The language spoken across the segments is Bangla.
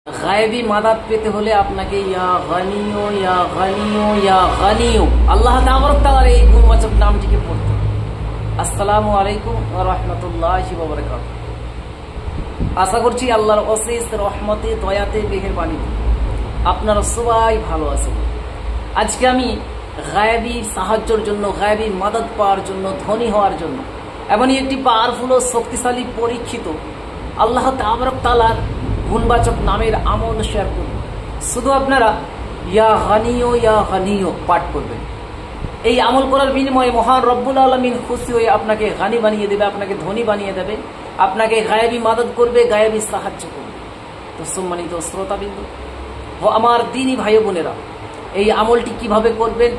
গায়েবী মাদাদ পেতে হলে আপনাকে ইয়া গানিও ইয়া গানিও ইয়া গানিও আল্লাহ তাবারক তাআলার এই গুণবাচক নামটিকে পড়তে। আসসালামু আলাইকুম ওয়া রাহমাতুল্লাহি ওয়া বারাকাতুহু। আশা করছি আল্লাহর অশেষ রহমতে দয়াতে মেহেরবানিতে আপনারা সবাই ভালো আছেন। আজকে আমি গায়েবী সাহায্যের জন্য, গায়েবী মাদাদ পাওয়ার জন্য, ধনী হওয়ার জন্য এমনই একটি পাওয়ারফুল ও শক্তিশালী পরীক্ষিত আল্লাহ তাবারক তাআলার গুণবাচক নামের আমল শেয়ার করব। শুধু আপনারা ইয়া গানিও পাঠ করবেন। এই আমল করার বিনিময়ে মহান রব্বুল আলামিন খুশি হয়ে আপনাকে গানি বানিয়ে দেবে, আপনাকে ধনী বানিয়ে দেবে, আপনাকে গায়েবী মাদদ করবে, গায়েবী সাহায্য করবে। তো সম্মানিত শ্রোতাবিন্দু ও আমার দ্বীনি ভাই বোনেরা, এই আমলটি কিভাবে করবেন,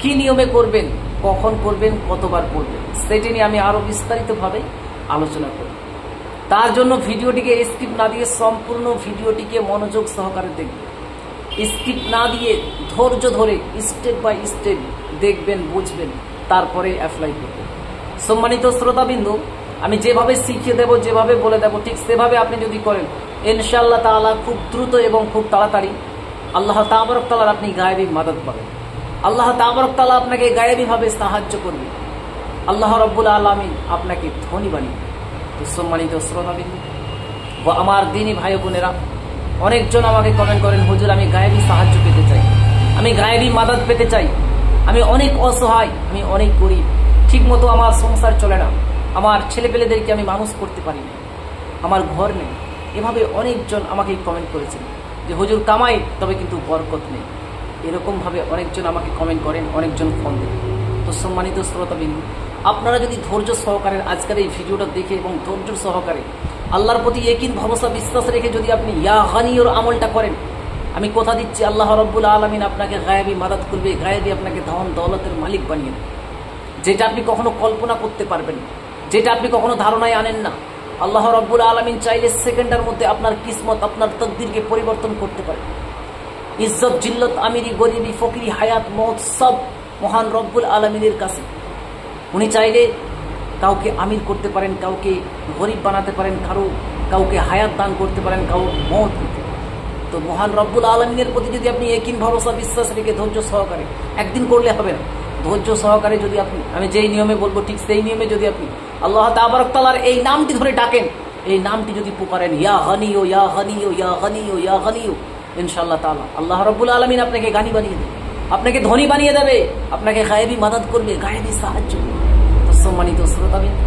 কি নিয়মে করবেন, কখন করবেন, কতবার করবেন, সেটি নিয়ে আমি আরো বিস্তারিতভাবে আলোচনা করব। তার জন্য ভিডিওটিকে স্কিপ না দিয়ে সম্পূর্ণ ভিডিওটিকে মনোযোগ সহকারে দেখবেন। স্কিপ না দিয়ে ধৈর্য ধরে স্টেপ বাই স্টেপ দেখবেন, বুঝবেন, তারপরে অ্যাপ্লাই করবেন। সম্মানিত শ্রোতাবিন্দু, আমি যেভাবে শিখিয়ে দেব, যেভাবে বলে দেব, ঠিক সেভাবে আপনি যদি করেন, ইনশাআল্লাহ তাআলা খুব দ্রুত এবং খুব তাড়াতাড়ি আল্লাহ তাবারক তাআলার আপনি গায়েবী মাদদ পাবেন। আল্লাহ তাবারক তাআলা আপনাকে গায়েবীভাবে সাহায্য করবে। আল্লাহ রাব্বুল আলামিন আপনাকে ধনী বানিয়ে। তো সম্মানিত শ্রোতাবিন্দু ও আমার দ্বীনি ভাই বোনেরা, অনেকজন আমাকে কমেন্ট করেন, হুজুর আমি গায়েবী সাহায্য পেতে চাই, আমি গায়েবী মাদদ পেতে চাই, আমি অনেক অসহায়, আমি অনেক গরিব, ঠিক মতো আমার সংসার চলে না, আমার ছেলেপেলেদেরকে আমি মানুষ করতে পারি না, আমার ঘর নেই। এভাবে অনেকজন আমাকে কমেন্ট করেছেন যে হুজুর কামাই, তবে কিন্তু বরকত নেই। এরকমভাবে অনেকজন আমাকে কমেন্ট করেন, অনেকজন ফোন দেন। তো সম্মানিত শ্রোতাবিন্দু, আপনারা যদি ধৈর্য সহকারে আজকের এই ভিডিওটা দেখে এবং ধৈর্য সহকারে আল্লাহর প্রতি ইয়াকিন ভরসা বিশ্বাস রেখে যদি আপনি ইয়া গানিওর আমলটা করেন, আমি কথা দিচ্ছি আল্লাহ রাব্বুল আলামিন আপনাকে গায়েবী মাদদ করবে, গায়েবী আপনাকে ধন দৌলতের মালিক বানিয়ে দেবে, যেটা আপনি কখনো কল্পনা করতে পারবেন, যেটা আপনি কখনো ধারণায় আনেন না। আল্লাহ রাব্বুল আলামিন চাইলে সেকেন্ডের মধ্যে আপনার কিসমত, আপনার তকদিরকে পরিবর্তন করতে পারে। ইজ্জত জিল্লত, আমিরি গরিবি, ফকিরি, হায়াত মওত সব মহান রব্বুল আলামিনের কাছে। উনি চাইলে কাউকে আমির করতে পারেন, কাউকে গরিব বানাতে পারেন, কাউকে হায়াত দান করতে পারেন, কাউকে মওত দিতে পারেন। তো মহান রব্বুল আলামিনের প্রতি যদি আপনি ইয়াকিন ভরসা বিশ্বাস রেখে ধৈর্য সহকারে, একদিন করলে হবে না, ধৈর্য সহকারে যদি আপনি আমি যেই নিয়মে বলবো ঠিক সেই নিয়মে যদি আপনি আল্লাহ তাবারক তাআলার এই নামটি ধরে ডাকেন, এই নামটি যদি পুকারেন ইয়া গানিও ইয়া গানিও ইয়া গানিও ইয়া গানিও, ইনশাআল্লাহ তাআলা আল্লাহ রাব্বুল আলামিন আপনাকে গানি বানিয়ে দেবে, আপনাকে ধনী বানিয়ে দেবে, আপনাকে গায়েবী মাদদ করবে, গায়েবী সাহায্য করবে। তো সম্মানিত শ্রোতাবিন্দু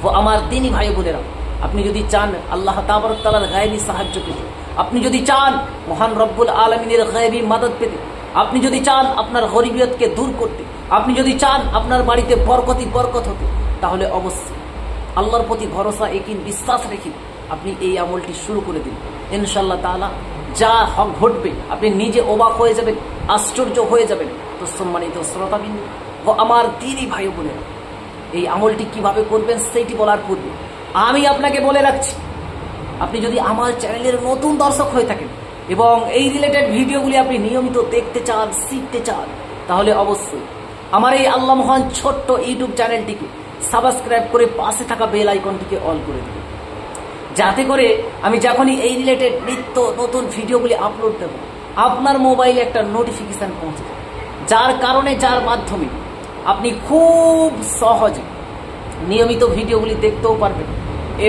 ও আমার দ্বীনি ভাই বোনেরা, আপনি যদি চান আল্লাহ তাবারক তাআলার গায়েবী সাহায্য পেতে, আপনি যদি চান মহান রব্বুল আলামিনের গায়েবী মাদদ পেতে, আপনি যদি চান আপনার গরিবিয়তকে দূর করতে, আপনি যদি চান আপনার বাড়িতে বরকত হতে, তাহলে অবশ্যই আল্লাহর প্রতি ভরসা ইয়াকিন বিশ্বাস রেখে আপনি এই আমলটি শুরু করে দিন। ইনশাআল্লাহ তাআলা যা ঘটবে আপনি নিজে অবাক হয়ে যাবেন, আশ্চর্য হয়ে যাবেন। তো সম্মানিত শ্রোতাবিন্দু ও আমার দ্বীনি ভাই বোনেরা, এই আমলটি কিভাবে করবেন সেইটি বলার পূর্বে আমি আপনাকে বলে রাখছি, আপনি যদি আমার চ্যানেলের নতুন দর্শক হয়ে থাকেন এবং এই রিলেটেড ভিডিওগুলি আপনি নিয়মিত দেখতে চান, শিখতে চান, তাহলে অবশ্যই আমার এই আল্লাহ মহান ছোট্ট ইউটিউব চ্যানেলটিকে সাবস্ক্রাইব করে পাশে থাকা বেল আইকনটিকে অল করে দিন, যাতে করে আমি যখনই এই রিলেটেড নিত্য নতুন ভিডিওগুলি আপলোড দেব, আপনার মোবাইলে একটা নোটিফিকেশন পৌঁছে যাবে, যার কারণে, যার মাধ্যমে আপনি খুব সহজে নিয়মিত ভিডিওগুলি দেখতেও পারবেন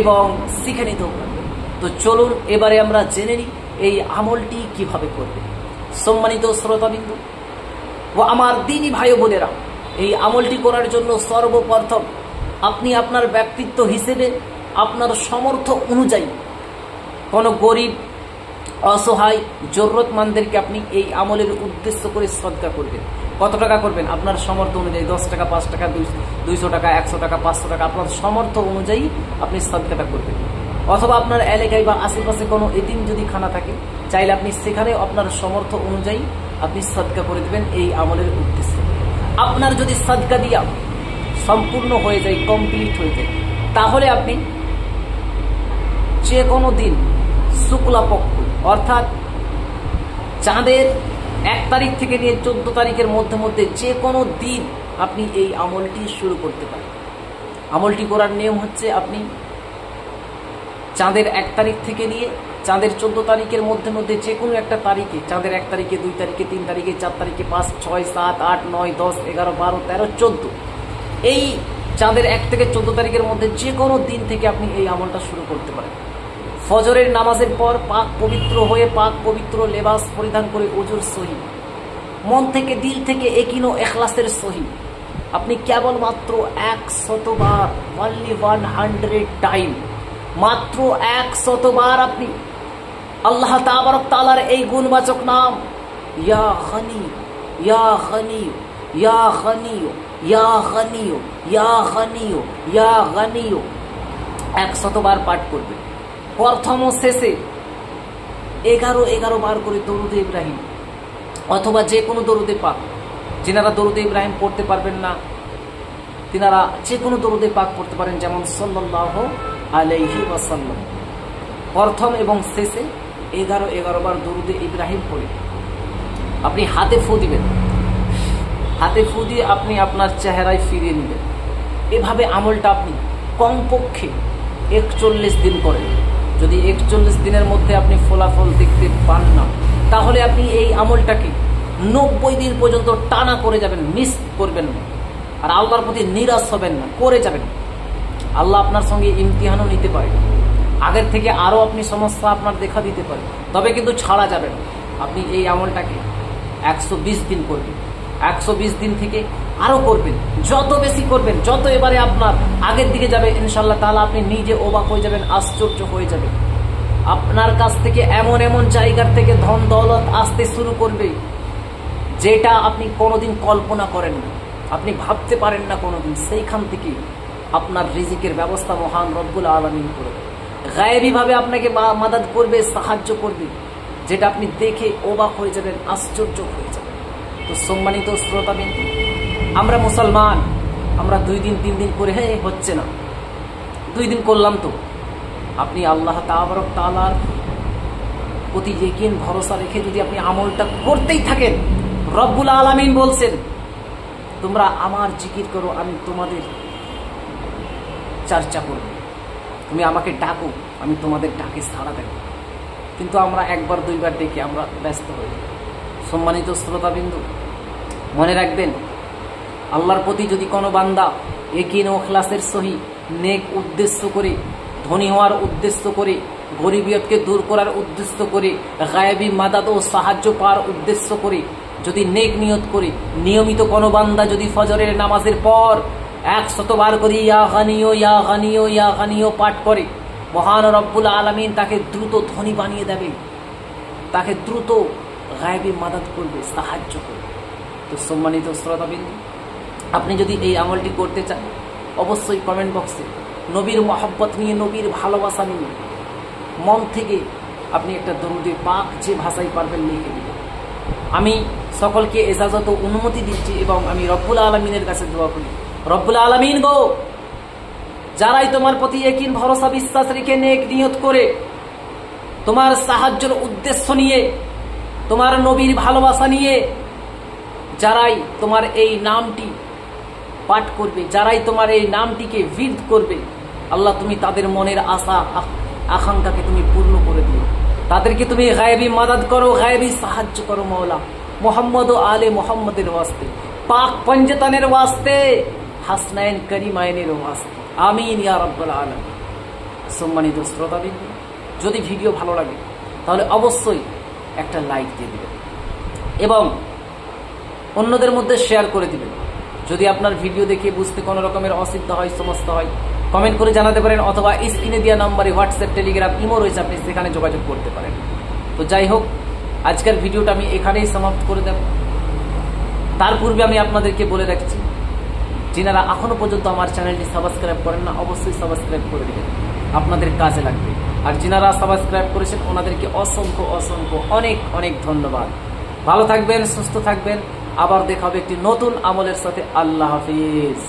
এবং শিখে নিতেও পারবেন। তো চলুন এবারে আমরা জেনে নিই এই আমলটি কিভাবে করবে। সম্মানিত শ্রোতাবিন্দু ও আমার দ্বীনি ভাই বোনেরা, এই আমলটি করার জন্য সর্বপ্রথম আপনি আপনার ব্যক্তিত্ব হিসেবে আপনার সামর্থ্য অনুযায়ী কোনো গরিব, অসহায়, জরুরতমন্দেরকে আপনি এই আমলের উদ্দেশ্য করে সদকা করবেন। কত টাকা করবেন? আপনার সামর্থ্য অনুযায়ী 10 টাকা, 5 টাকা, 200 টাকা, 100 টাকা, 500 টাকা, আপনার সামর্থ্য অনুযায়ী আপনি সদকাটা করবেন। অথবা আপনার এলাকায় বা আশেপাশে কোনো এতিম যদি খানা থাকে, চাইলে আপনি সেখানে আপনার সামর্থ্য অনুযায়ী আপনি সদকা করে দেবেন এই আমলের উদ্দেশ্যে। আপনার যদি সদকা দিয়া সম্পূর্ণ হয়ে যায়, কমপ্লিট হয়ে যায়, তাহলে আপনি যে কোনো দিন শুক্লাপক্ষ অর্থাৎ চাঁদের 1 তারিখ থেকে নিয়ে 14 তারিখের মধ্যে যে কোনো দিন আপনি এই আমলটি শুরু করতে পারেন। আমলটি করার নিয়ম হচ্ছে, আপনি চাঁদের 1 তারিখ থেকে নিয়ে চাঁদের 14 তারিখের মধ্যে যে কোনো একটা তারিখে, চাঁদের 1 তারিখে, 2 তারিখে, 3 তারিখে, 4 তারিখে, 5, 6, 7, 8, 9, 10, 11, 12, 13, 14 এই চাঁদের 1 থেকে 14 তারিখের মধ্যে যে কোনো দিন থেকে আপনি এই আমলটা শুরু করতে পারেন। ফজরের নামাজের পর পাক পবিত্র হয়ে পাক পবিত্র লেবাস পরিধান করে ওজুর সহি, মন থেকে দিল থেকে একিনো এখলাসের সহি আপনি কেবলমাত্র 100 বার, only 100 টাইম, মাত্র 100 বার আপনি আল্লাহ তাবারক তাআলার এই গুণবাচক নাম ইয়া গনি, ইয়া গনি, ইয়া গনি, ইয়া গনি, ইয়া গনি, ইয়া গনি 100 বার পাঠ করবে। প্রথম ও শেষে 11 বার করে দরুদে ইব্রাহিম অথবা যে কোনো দরুদে পাক। যিনারা দরুদে ইব্রাহিম পড়তে পারবেন না তিনারা যে কোনো দরুদে পাক পড়তে পারেন, যেমন সাল্লাল্লাহু আলাইহি ওয়াসাল্লাম। প্রথম এবং শেষে 11 বার দরুদে ইব্রাহিম পড়ে আপনি হাতে ফু দিবেন। হাতে ফু দিয়ে আপনি আপনার চেহারায় ফিরিয়ে নেবেন। এভাবে আমলটা আপনি কমপক্ষে 41 দিন করেন। যদি 41 দিনের মধ্যে আপনি ফলাফল দেখতে পান না, তাহলে আপনি এই আমলটাকে 90 দিন পর্যন্ত টানা করে যাবেন, মিস করবেন না। আর আল্লাহর প্রতি নিরাশ হবেন না, করে যাবেন। আল্লাহ আপনার সঙ্গে ইমতিহানও নিতে পারে, আগের থেকে আরও আপনি সমস্যা আপনার দেখা দিতে পারে, তবে কিন্তু ছাড়া যাবে না। আপনি এই আমলটাকে 120 দিন করবেন। 120 দিন থেকে আরও করবেন, যত বেশি করবেন, যত এবারে আপনার আগের দিকে যাবে ইনশাআল্লাহ তাআলা আপনি নিজে অবাক হয়ে যাবেন, আশ্চর্য হয়ে যাবেন। আপনার কাছ থেকে এমন এমন জায়গার থেকে ধন দৌলত আসতে শুরু করবে যেটা আপনি কোনোদিন কল্পনা করেন না, আপনি ভাবতে পারেন না কোনোদিন। সেইখান থেকে আপনার রিজিকের ব্যবস্থা মহান রব্বুল আলামিন করবে। গায়েবীভাবে আপনাকে মাদাদ করবে, সাহায্য করবে, যেটা আপনি দেখে অবাক হয়ে যাবেন, আশ্চর্য হয়ে যাবেন। তো সম্মানিত শ্রোতাবৃন্দ, আমরা মুসলমান, আমরা 2 দিন 3 দিন করে হচ্ছে না, 2 দিন করলাম তো। আপনি আল্লাহ তাবারক তাআলার প্রতি ইয়াকিন ভরসা রেখে যদি আপনি আমলটা করতেই থাকেন, রব্বুল আলামিন বলছেন তোমরা আমার জিকির করো, আমি তোমাদের চর্চা করব, তুমি আমাকে ডাকো, আমি তোমাদের ডাকে সাড়া দেব। কিন্তু আমরা 1 বার 2 বার ডেকে আমরা ব্যস্ত হই। সম্মানিত শ্রোতাবিন্দু, মনে রাখবেন, আল্লাহর প্রতি যদি কোনো বান্দা ইয়াকিন ও ইখলাসের সহিত নেক উদ্দেশ্য করে, ধনী হওয়ার উদ্দেশ্য করে, গরিবিয়তকে দূর করার উদ্দেশ্য করে, গায়েবী মাদাদ ও সাহায্য পাওয়ার উদ্দেশ্য করে যদি নেক নিয়ত করে নিয়মিত কোনো বান্দা যদি ফজরের নামাজের পর 100 বার করে ইয়া গানিও, ইয়া গানিও, ইয়া গানিও পাঠ করে, মহান রব্বুল আলামিন তাকে দ্রুত ধনী বানিয়ে দেবে, তাকে দ্রুত গায়েবী মাদাদ করবে, সাহায্য করবে। তো সম্মানিত শ্রোতাবৃন্দ, আপনি যদি এই আমলটি করতে চান, অবশ্যই কমেন্ট বক্সে নবীর মহব্বত নিয়ে, নবীর ভালোবাসা নিয়ে মন থেকে আপনি একটা দরুদে পাক যে ভাষায় পারবেন লিখে দিবেন। আমি সকলকে ইজাজত ও অনুমতি দিচ্ছি এবং আমি রব্বুল আলামিনের কাছে দোয়া করি, রব্বুল আলামিন গো, যারাই তোমার প্রতি ইয়াকিন ভরসা বিশ্বাস রেখে নেক নিয়ত করে তোমার সাহায্যের উদ্দেশ্য নিয়ে, তোমার নবীর ভালোবাসা নিয়ে যারাই তোমার এই নামটি পাঠ করবে, যারাই তোমার এই নামটিকে বিরধ করবে, আল্লাহ তুমি তাদের মনের আশা আকাঙ্ক্ষাকে তুমি পূর্ণ করে দিও, তাদেরকে তুমি গায়েবী মাদাদ করো, গায়েবী সাহায্য করো মওলা, মোহাম্মদ ও আলে মোহাম্মদের ওয়াস্তে, পাক পঞ্জতনের ওয়াস্তে, হাসনাইন করিমাইনের ওয়াস্তে, আমিন ইয়া রাব্বুল আলামিন। সম্মানিত শ্রোতাবৃন্দ, যদি ভিডিও ভালো লাগে তাহলে অবশ্যই একটা লাইক দিয়ে দিবেন এবং অন্যদের মধ্যে শেয়ার করে দিবেন। যদি আপনার ভিডিও দেখে বুঝতে কোনো রকমের অসুবিধা হয়, সমস্যা হয়, কমেন্ট করে জানাতে পারেন, অথবা স্ক্রিনে দেওয়া নম্বরে হোয়াটসঅ্যাপ, টেলিগ্রাম, ইমো রয়েছে, আপনি সেখানে যোগাযোগ করতে পারেন। তো যাই হোক, আজকের ভিডিওটা আমি এখানেই সমাপ্ত করে দেব। তার পূর্বে আমি আপনাদেরকে বলে রাখছি, যিনারা এখনো পর্যন্ত আমার চ্যানেলটি সাবস্ক্রাইব করেন না, অবশ্যই সাবস্ক্রাইব করে দেবেন, আপনাদের কাজে লাগবে। আর যিনারা সাবস্ক্রাইব করেছেন ওনাদেরকে অসংখ্য অসংখ্য অনেক অনেক ধন্যবাদ। ভালো থাকবেন, সুস্থ থাকবেন, আবার দেখা হবে একটি নতুন আমলের সাথে। আল্লাহ হাফিজ।